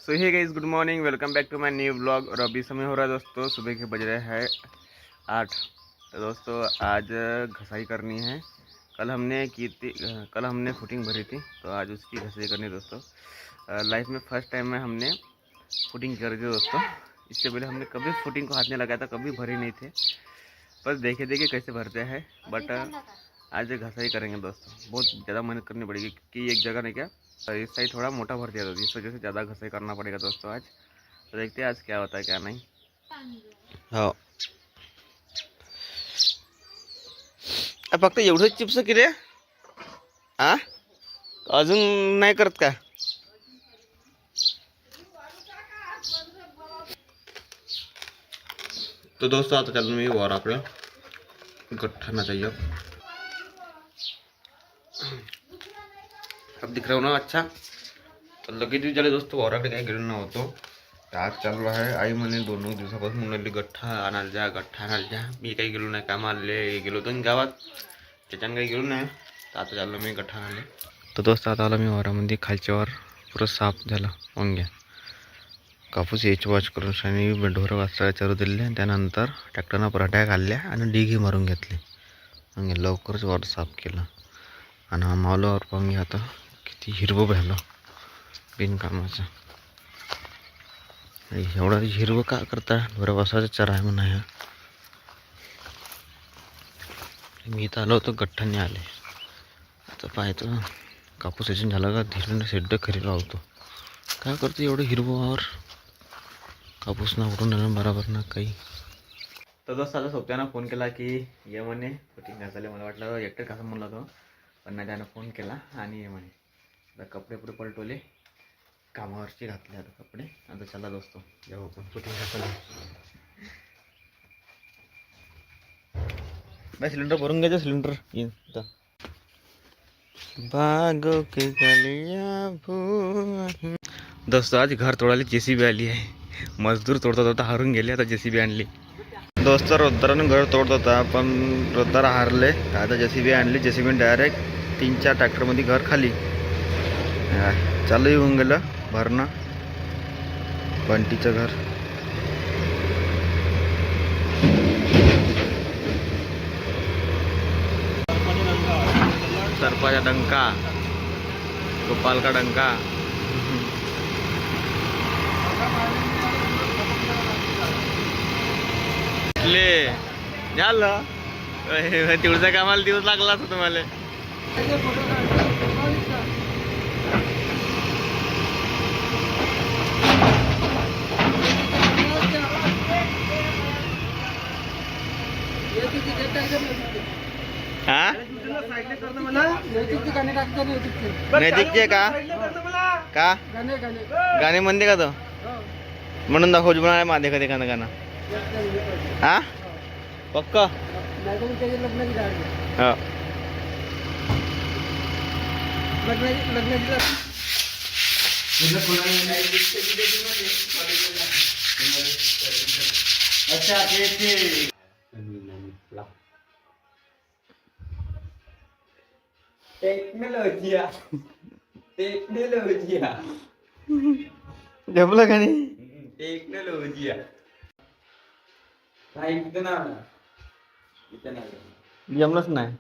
So hey guys, good morning, welcome back to my new blog. और अभी समय हो रहा है दोस्तों, सुबह के बज रहे हैं 8। तो दोस्तों आज घसाई करनी है। कल हमने फुटिंग भरी थी, तो आज उसकी घसाई करनी है दोस्तों। लाइफ में फर्स्ट टाइम में हमने फुटिंग करी थी दोस्तों। इससे पहले हमने कभी फुटिंग को हाथ नहीं लगाया था, कभी भरी नहीं थे। बस देखे कैसे भरते हैं। बट आज घसाई करेंगे दोस्तों। बहुत ज़्यादा मेहनत करनी पड़ेगी क्योंकि एक जगह नहीं क्या, इस साइड थोड़ा मोटा भर दिया था, इस वजह से ज़्यादा घसाई करना पड़ेगा दोस्तों आज। तो देखते हैं आज क्या होता है क्या नहीं। हाँ, फक्त एवढं चिप्स की रे? आ अजून नाही करत का? तो दोस्तों आता चल मी वर आपलं गठ्ठा चाहिए। अब दिख रहा हो ना अच्छा? तर लगेच विचारले दोस्तों, वराकडे काही गेलो नव्हतो। तर आज चालू आहे। आई म्हणे 2 दिवसापासून म्हणाली गठ्ठा आणायला जा, गठ्ठा आणायला जा। मी काही गेलो नाही, कामाला गेलो होतो गावात, त्याच्यानं काही गेलो नाही। तर आता चाललो मी गठ्ठा आणायला। तर दोस्त आता आला मी वारामध्ये, खालच्या वर पुरं साफ झाला वांग्या। कापूस याची वॉच करून शानी ढोरं वाचता चारू दिले, त्यानंतर ट्रॅक्टरनं पराठ्या घालल्या आणि डिगी मारून घेतली। वांगे लवकरच वर साफ केलं आणि हा मावलावर वांगे आता किती हिरवं झालं बिनकामाचं। एवढा हिरवं का करता? बरं बसायचं चारा आहे म्हणा। ह्या मी इथं आलो होतो, गठ्ठाने आले। आता पाहतो कापूस याच्यानं झाला का धीरेनं शेड्ड खरी लावतो। काय करतो एवढं हिरवं कापूस ना उडून नेलं बरोबर ना काही। तर दोस्त आता सोबत्यानं फोन केला की ये म्हणे फुटिंग घासायला। मला वाटलं एकटं कसं म्हणलं होतं, पण नाही, त्यानं फोन केला आणि ये म्हणे। आता कपडे पुढे पलटवले, कामावरची घातले आता कपडे। आता चला दोस्तों जाऊ आपण फुटिंग घासायला। मैं सिलेंडर भरून घ्यायचं, सिलेंडर येईन बागों के गलियां। दोस्तों आज घर तोडायला जेसीबी आली आहे। मजदूर तोडता हारून गेले, आता जेसीबी आणली। दोस्तों रोजदारानं घर तोडत होता, पण रोजदार हारले। आता जेसीबी आणली। जेसीबी डायरेक्ट 3-4 ट्रॅक्टरमध्ये घर खाली चालू येऊन गेलं भरणं बंटीचं घर। सरपाचा डंका, गोपाल का डंका। ले झालं तेवढ्या कामाला दिवस लागला असता तुम्हाला। हा नैतिकचे का गाणे म्हणते का तो? म्हणून दाखव जुना माझे कधी गाणं गाणं। हा पक्का हा टेक्नोलॉजिया जमलं का नाही? टेक्नोलॉजिया जमलंच नाही।